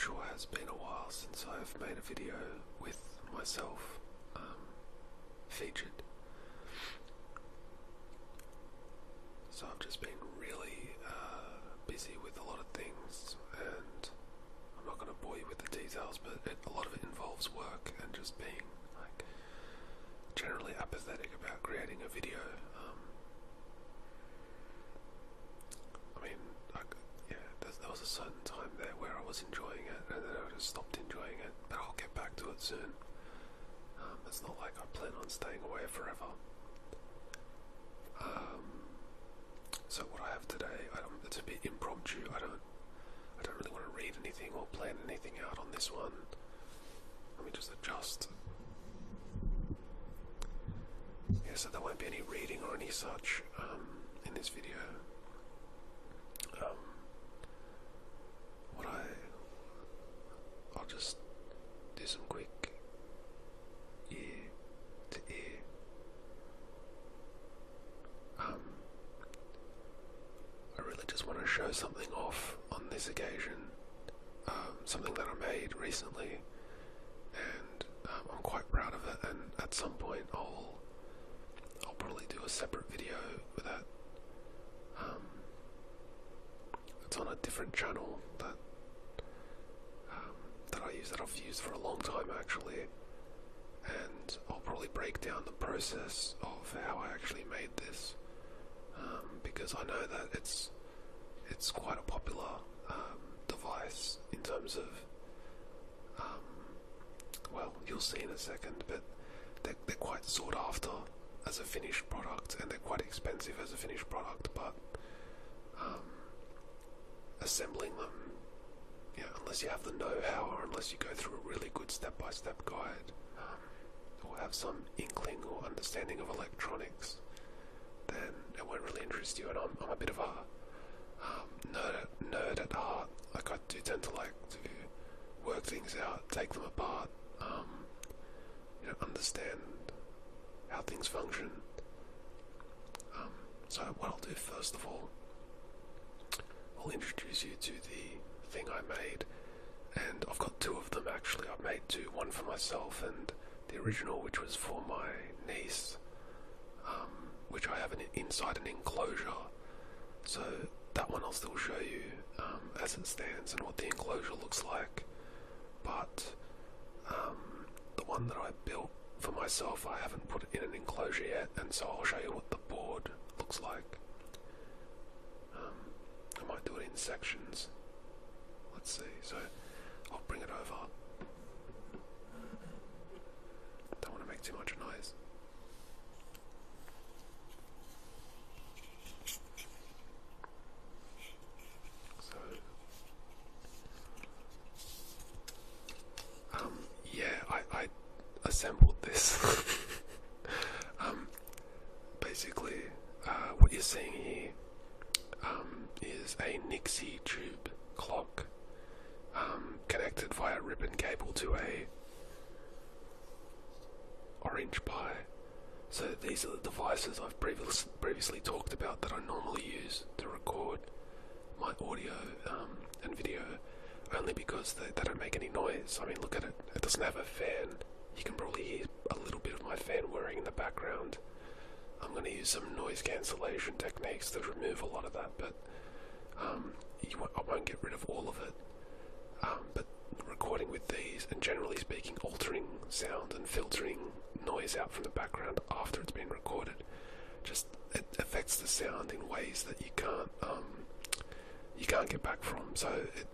sure has been a while since I've made a video with myself featured. So I've just been really busy with a lot of things, and I'm not going to bore you with the details, but a lot of it involves work and just being like generally apathetic about creating a video. There was a certain time there where I was enjoying it, and then I just stopped enjoying it, but I'll get back to it soon. It's not like I plan on staying away forever. So what I have today, it's a bit impromptu. I don't really want to read anything or plan anything out on this one. Let me just adjust. Yeah, so there won't be any reading or any such in this video. I'll just do some quick ear to ear. I really just want to show something off on this occasion, something that I made recently, and I'm quite proud of it, and at some point I'll probably do a separate video with that. It's on a different channel that I've used for a long time actually, and I'll probably break down the process of how I actually made this, because I know that it's quite a popular device in terms of well, you'll see in a second, but they're quite sought after as a finished product, and they're quite expensive as a finished product, but assembling them, unless you have the know-how, or unless you go through a really good step-by-step guide, or have some inkling or understanding of electronics, then it won't really interest you. And I'm a bit of a nerd at heart. Like, I do tend to like to work things out, take them apart, understand how things function. So what I'll do first of all, I'll introduce you to the thing I made, and I've got two of them actually. I've made two, one for myself and the original, which was for my niece, which I have inside an enclosure. So that one I'll still show you as it stands and what the enclosure looks like, but the one that I built for myself, I haven't put it in an enclosure yet, and so I'll show you what the board looks like. I might do it in sections. Let's see, so I'll bring it over. Don't want to make too much noise. So, yeah, I assembled this. Basically, what you're seeing here is a Nixie tube clock connected via ribbon cable to a orange Pi. So these are the devices I've previously talked about that I normally use to record my audio and video, only because they don't make any noise. I mean, look at it, it doesn't have a fan. You can probably hear a little bit of my fan whirring in the background. I'm going to use some noise cancellation techniques to remove a lot of that, but I won't get rid of all of it. But recording with these, and generally speaking, altering sound and filtering noise out from the background after it's been recorded, just it affects the sound in ways that you can't get back from. So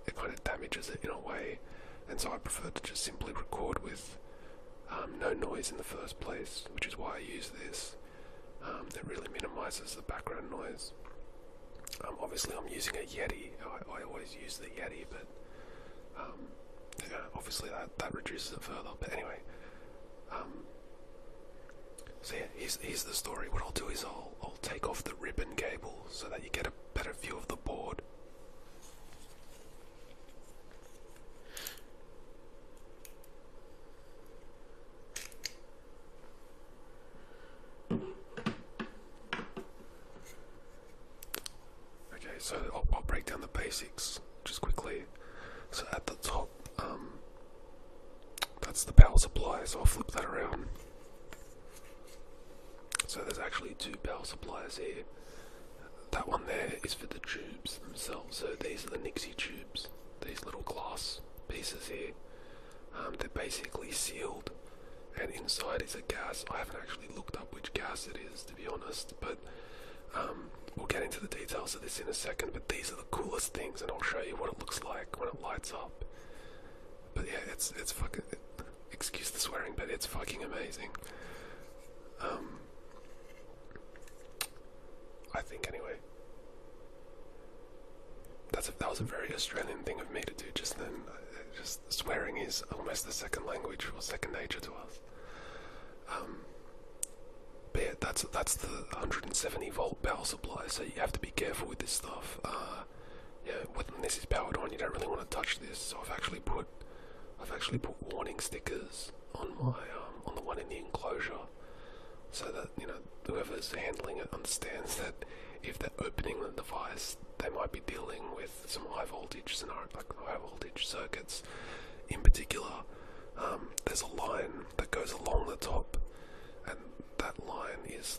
it kind of damages it in a way, and so I prefer to just simply record with no noise in the first place, which is why I use this. It really minimises the background noise. Obviously I'm using a Yeti. I always use the Yeti, but obviously that reduces it further. But anyway, so yeah, here's the story. What I'll do is I'll take off the ribbon cable so that you get a better view of the board. So I'll break down the basics just quickly. So at the top, that's the power supply, so I'll flip that around. So there's actually two power supplies here. That one there is for the tubes themselves, so these are the Nixie tubes, these little glass pieces here. They're basically sealed, and inside is a gas. I haven't actually looked up which gas it is, to be honest, but we'll get into the details of this in a second. But these are the coolest things, and I'll show you what it looks like when it lights up. But yeah, it's fucking, excuse the swearing, but it's fucking amazing. I think anyway. That was a very Australian thing of me to do just then. Just swearing is almost a second language or second nature to us. But yeah, that's the 170 volt power supply, so you have to be careful with this stuff. Yeah, when this is powered on, you don't really want to touch this. So I've actually put warning stickers on my on the one in the enclosure, so that whoever's handling it understands that if they're opening the device, they might be dealing with some high voltage circuits. In particular, there's a line that goes along the top, and that line it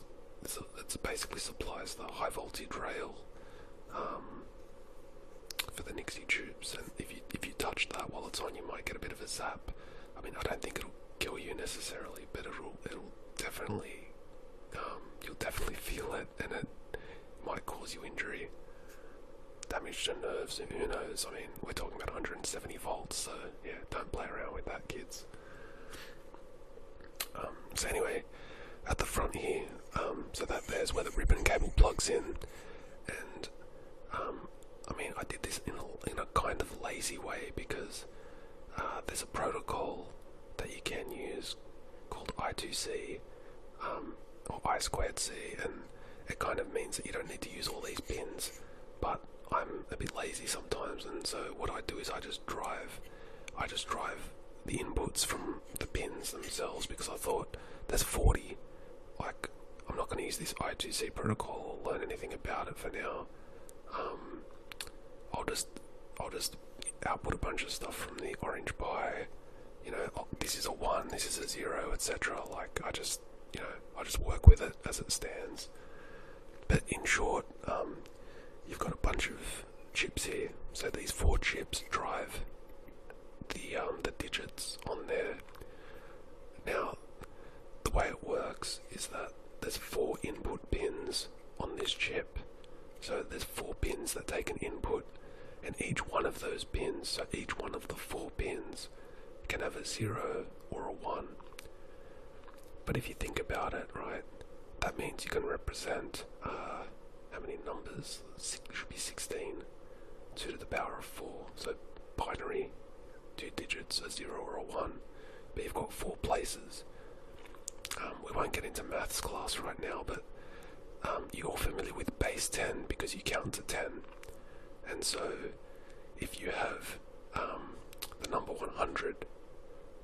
basically supplies the high voltage rail for the Nixie tubes. And if you touch that while it's on, you might get a bit of a zap. I mean, I don't think it'll kill you necessarily, but it'll definitely you'll definitely feel it, and it might cause you injury, damage to nerves, and who knows. I mean, we're talking about 170 volts, so yeah, don't play around with that, kids. So anyway, at the front here, so that there's where the ribbon cable plugs in, and I mean, I did this in a kind of lazy way, because there's a protocol that you can use called I2C, or I2C, and it kind of means that you don't need to use all these pins, but I'm a bit lazy sometimes, and so what I do is I just drive the inputs from the pins themselves, because I thought there's 40, like, I'm not going to use this I2C protocol or learn anything about it for now. I'll just output a bunch of stuff from the orange pie, this is a 1, this is a 0, etc. Like, I just work with it as it stands. But in short, you've got a bunch of chips here. So these 4 chips drive the digits on there. Now, the way it works is that there's 4 input pins on this chip. So there's 4 pins that take an input, and each one of those pins, so each one of the 4 pins, can have a 0 or a 1. But if you think about it, right, that means you can represent, how many numbers? Should be 16, 2 to the power of 4, so binary, 2 digits, a 0 or a 1, but you've got 4 places. We won't get into maths class right now, but you're all familiar with base 10 because you count to 10, and so if you have the number 100,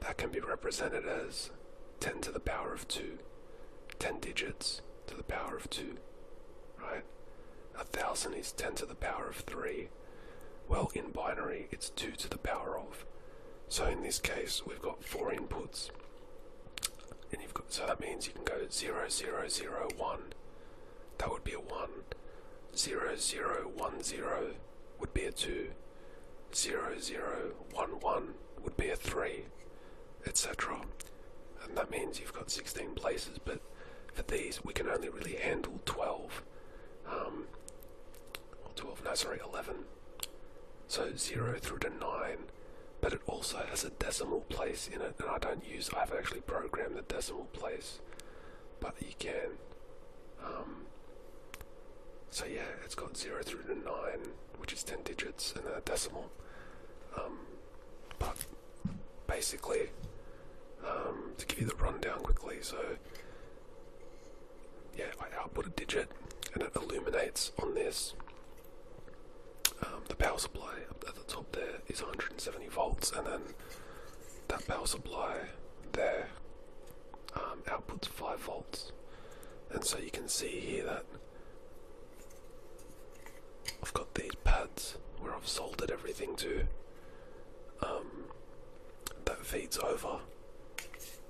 that can be represented as 10 to the power of 2, 10 digits to the power of 2, right? 1,000 is 10 to the power of 3. Well, in binary, it's 2 to the power of. So in this case, we've got 4 inputs, and so that means you can go 0, 0, 0, 1. That would be a 1. 0, 0, 1, 0 would be a 2. 0, 0, 1, 1 would be a 3, etc. And that means you've got 16 places, but for these we can only really handle 12. 11. So 0 through to 9, but it also has a decimal place in it, and I haven't actually programmed the decimal place, but you can. So yeah, it's got 0 through to 9, which is 10 digits, and then a decimal. But basically, to give you the rundown quickly, so yeah, I output a digit and it illuminates on this. The power supply up at the top there is 170 volts, and then that power supply there outputs 5 volts. And so you can see here that I've got these pads where I've soldered everything to, that feeds over.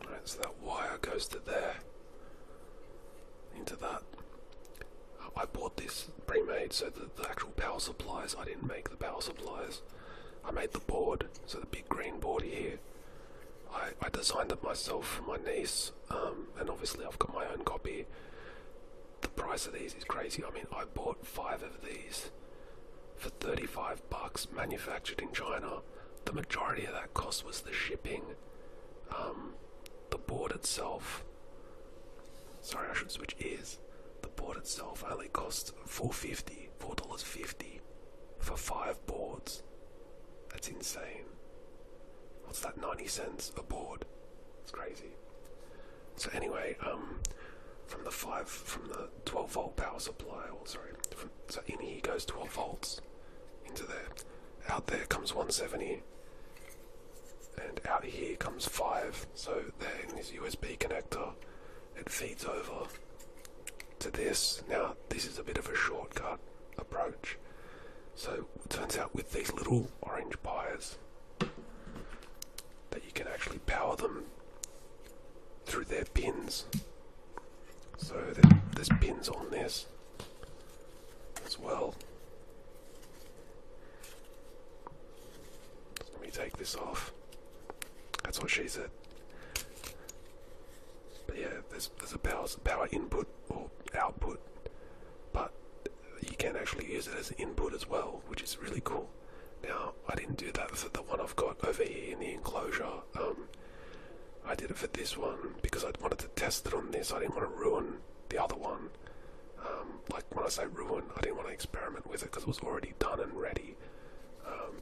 Right, so that wire goes to there, into that. I bought this pre-made, so the actual power supplies, I didn't make the power supplies. I made the board, so the big green board here. I designed it myself for my niece, and obviously I've got my own copy. The price of these is crazy. I mean, I bought 5 of these for $35, manufactured in China. The majority of that cost was the shipping. The board itself, sorry, I should switch ears. The board itself only cost $4.50 for 5 boards. That's insane. What's that, 90 cents a board? It's crazy. So anyway, from the 12 volt power supply, so in here goes 12 volts into there. Out there comes 170, and out here comes 5. So there in this USB connector, it feeds over to this. Now this is a bit of a shortcut approach. So it turns out with these little orange pies that you can actually power them through their pins. So there's pins on this as well. Let me take this off. That's what she said. But yeah, there's a power input or output, but you can actually use it as an input as well, which is really cool. Now, I didn't do that for the one I've got over here in the enclosure. I did it for this one because I wanted to test it on this. I didn't want to ruin the other one. Like when I say ruin, I didn't want to experiment with it because it was already done and ready.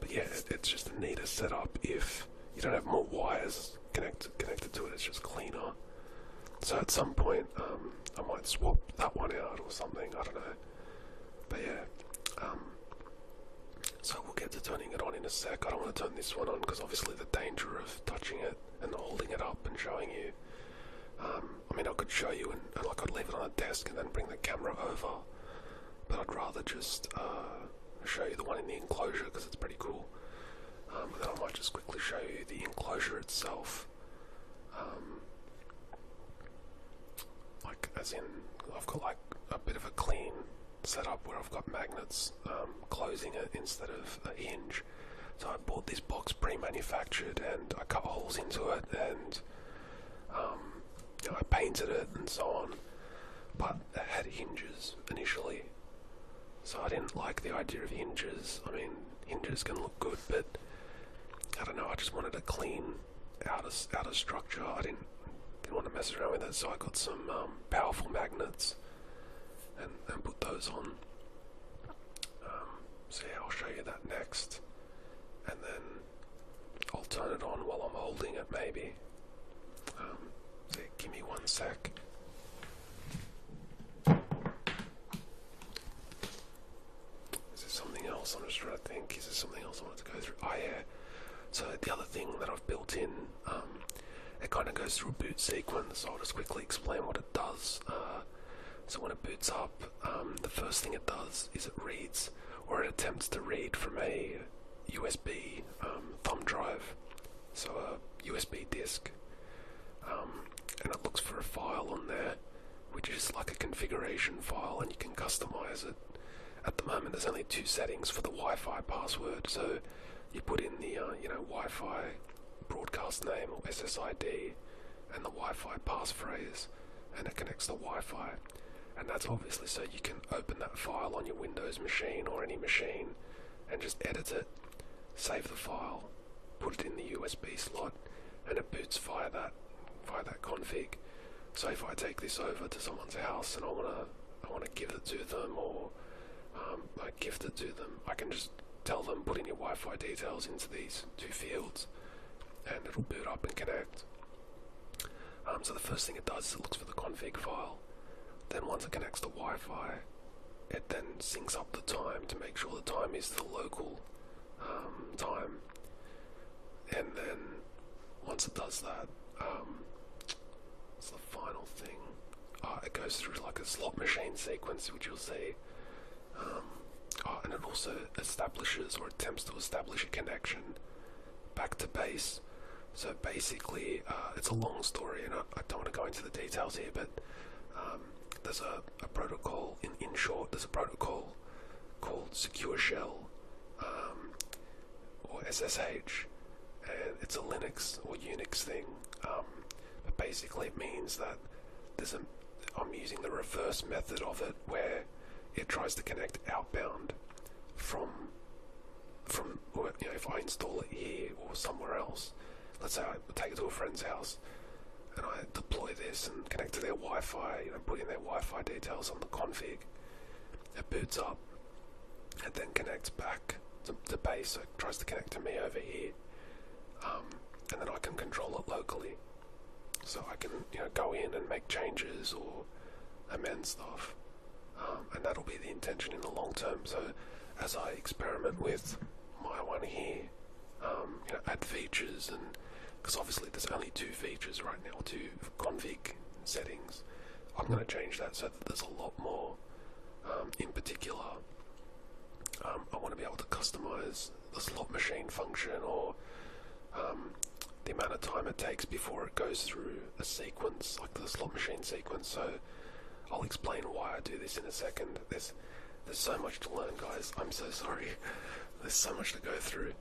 But yeah, it's just a neater setup if you don't have more wires connected to it. It's just cleaner. So at some point, I might swap that one out or something. I don't know. But yeah, so we'll get to turning it on in a sec. I don't want to turn this one on because obviously the danger of touching it and holding it up and showing you. I mean, I could show you and like I'd leave it on a desk and then bring the camera over, but I'd rather just show you the one in the enclosure because it's pretty cool. And then I might just quickly show you the enclosure itself. Like, as in, I've got like a bit of a clean setup where I've got magnets closing it instead of a hinge. So I bought this box pre-manufactured and I cut holes into it and I painted it and so on, but it had hinges initially, so I didn't like the idea of hinges. I mean, hinges can look good, but I don't know, I just wanted a clean outer structure. I didn't want to mess around with it, so I got some powerful magnets and put those on. So yeah, I'll show you that next, and then I'll turn it on while I'm holding it maybe. So give me one sec. Is there something else? I'm just trying to think. Is there something else I wanted to go through? Oh yeah. So the other thing that I've built in, it kind of goes through a boot sequence, so I'll just quickly explain what it does. So when it boots up, the first thing it does is it reads, or it attempts to read from a USB thumb drive, so a USB disk, and it looks for a file on there, which is like a configuration file, and you can customize it. At the moment, there's only 2 settings for the Wi-Fi password, so you put in the Wi-Fi broadcast name or SSID and the Wi-Fi passphrase, and it connects to Wi-Fi. And that's obviously so you can open that file on your Windows machine or any machine and just edit it, save the file, put it in the USB slot, and it boots via that config. So if I take this over to someone's house and I wanna give it to them, or I gift it to them, I can just tell them, put in your Wi-Fi details into these 2 fields, and it'll boot up and connect. So the first thing it does is it looks for the config file. Then once it connects to Wi-Fi, it then syncs up the time to make sure the time is the local time. And then once it does that, what's the final thing? It goes through like a slot machine sequence, which you'll see. And it also establishes or attempts to establish a connection back to base. So basically, it's a long story, and I don't want to go into the details here, but there's a protocol, in short, there's a protocol called Secure Shell, or SSH, and it's a Linux or Unix thing, but basically it means that I'm using the reverse method of it, where it tries to connect outbound from if I install it here or somewhere else. Let's say I take it to a friend's house and I deploy this and connect to their Wi-Fi, put in their Wi-Fi details on the config. It boots up and then connects back to base, so it tries to connect to me over here, and then I can control it locally. So I can go in and make changes or amend stuff, and that'll be the intention in the long term. So as I experiment with my one here, add features, and because obviously there's only 2 features right now, 2 config settings, I'm going to change that so that there's a lot more. In particular, I want to be able to customize the slot machine function, or the amount of time it takes before it goes through a sequence, like the slot machine sequence. So I'll explain why I do this in a second. There's so much to learn, guys. I'm so sorry. There's so much to go through.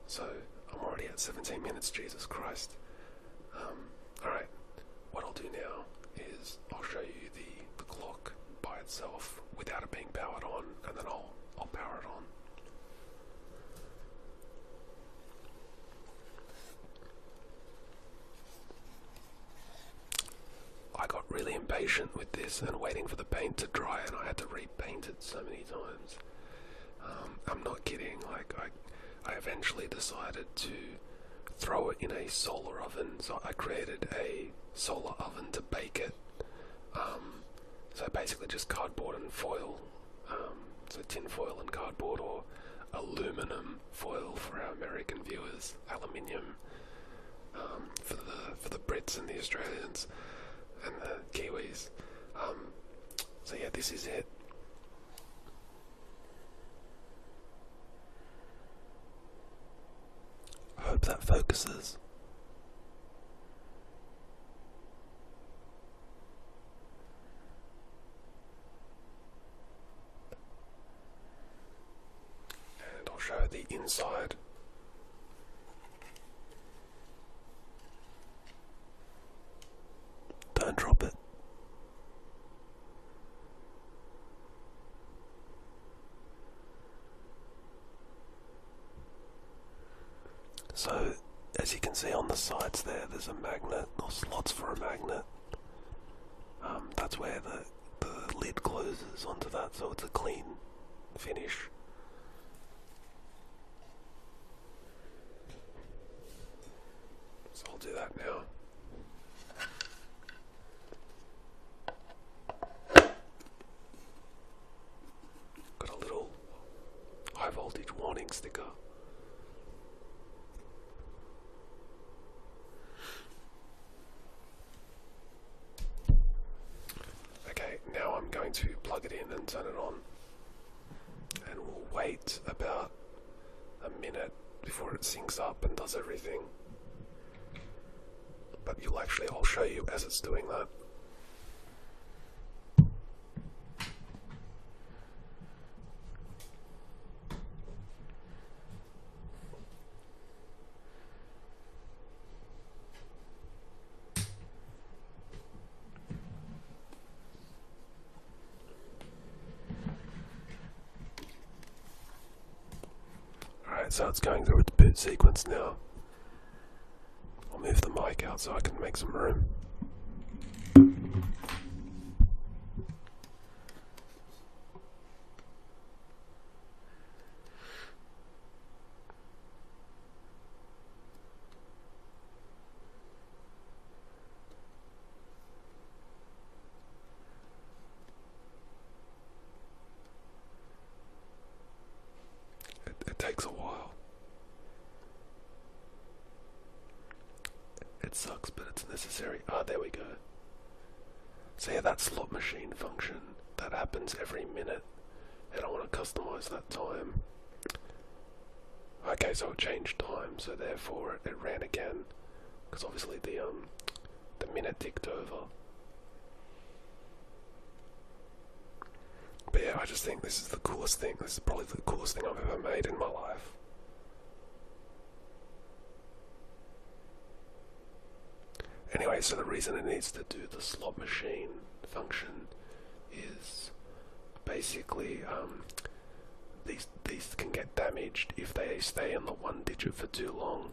So I'm already at 17 minutes, Jesus Christ. Alright, what I'll do now is I'll show you the clock by itself without it being powered on, and then I'll power it on. I got really impatient with this and waiting for the paint to dry, and I had to repaint it so many times. I'm not kidding, I eventually decided to throw it in a solar oven, so I created a solar oven to bake it. So basically just cardboard and foil, so tin foil and cardboard, or aluminum foil for our American viewers, aluminium for the Brits and the Australians and the Kiwis. So yeah, this is it. I hope that focuses. And I'll show the inside. Don't drop it. So, as you can see on the sides there's a magnet, or slots for a magnet. That's where the lid closes onto that, so it's a clean finish. So I'll do that now. Got a little high voltage warning sticker. Now I'm going to plug it in and turn it on, and we'll wait about a minute before it syncs up and does everything. But I'll show you as it's doing that. So it's going through its boot sequence now. I'll move the mic out so I can make some room. It takes a while. It sucks, but it's necessary. There we go. So yeah, that slot machine function, that happens every minute, and I want to customize that time. Okay, so it changed time, so therefore it ran again, because obviously the minute ticked over. But yeah, I just think this is the coolest thing. This is probably the coolest thing I've ever made in my life. Anyway, so the reason it needs to do the slot machine function is basically these can get damaged if they stay in the one digit for too long.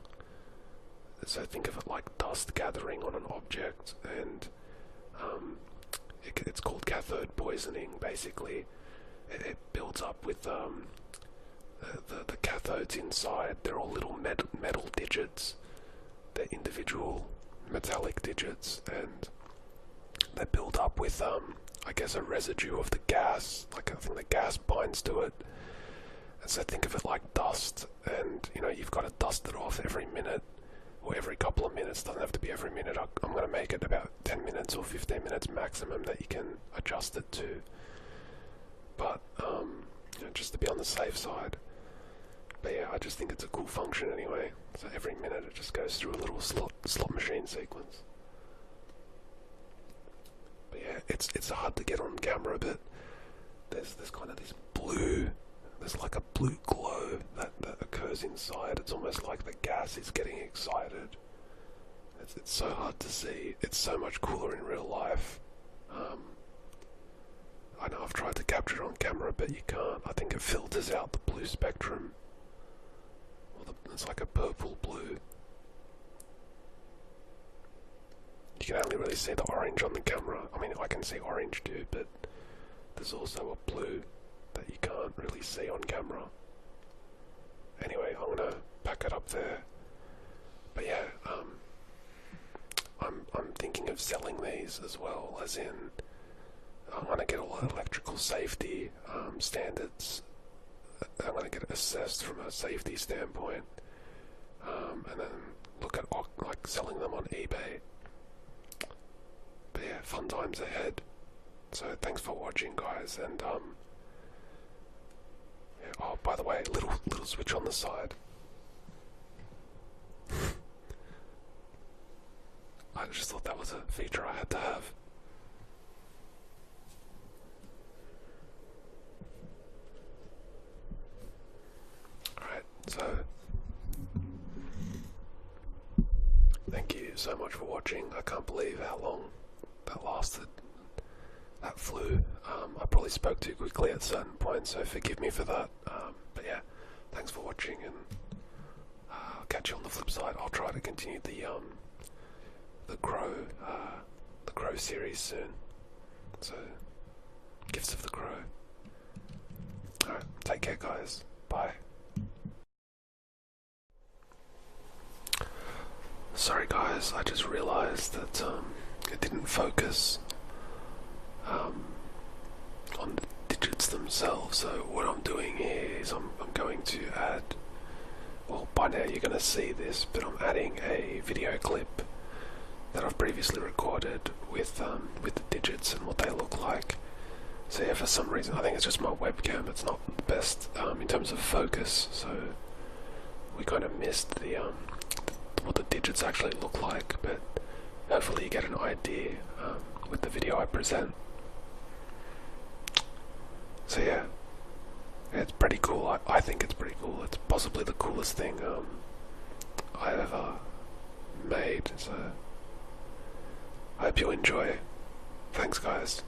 So think of it like dust gathering on an object, and it's called cathode poisoning. Basically, it builds up with the cathodes inside. They're all little metal digits. They're individual metallic digits, and they build up with I guess a residue of the gas. Like, I think the gas binds to it. And so think of it like dust, and you've got to dust it off every minute or every couple of minutes. Doesn't have to be every minute. I'm going to make it about 10 minutes or 15 minutes maximum that you can adjust it to. But just to be on the safe side. But yeah, I just think it's a cool function anyway. So every minute it just goes through a little slot machine sequence. But yeah, it's hard to get on camera, but there's kind of this blue. There's like a blue glow that occurs inside. It's almost like the gas is getting excited. It's so hard to see. It's so much cooler in real life. I know I've tried to capture it on camera, but you can't. I think it filters out the blue spectrum. It's like a purple blue. You can only really see the orange on the camera. I mean, I can see orange too, but there's also a blue that you can't really see on camera. Anyway, I'm gonna pack it up there. But yeah, I'm thinking of selling these as well, as in I'm gonna get all the electrical safety standards. I'm gonna get it assessed from a safety standpoint, and then look at like selling them on eBay. But yeah, fun times ahead. So thanks for watching, guys, and yeah, oh, by the way, little switch on the side. I just thought that was a feature I had to have. Alright, so thank you so much for watching. I can't believe how long that lasted. That flew. I probably spoke too quickly at certain points, so forgive me for that. But yeah, thanks for watching, and I'll catch you on the flip side. I'll try to continue the Crow series soon. So, Gifts of the Crow. Alright, take care, guys. Bye. Sorry, guys. I just realised that it didn't focus on the digits themselves. So what I'm doing here is I'm going to add, well, by now you're going to see this, but I'm adding a video clip that I've previously recorded with the digits and what they look like. So yeah, for some reason, I think it's just my webcam, it's not the best in terms of focus, so we kind of missed the what the digits actually look like, but hopefully you get an idea with the video I present. So yeah, it's pretty cool. I think it's pretty cool. It's possibly the coolest thing I've ever made, so I hope you enjoy. Thanks, guys.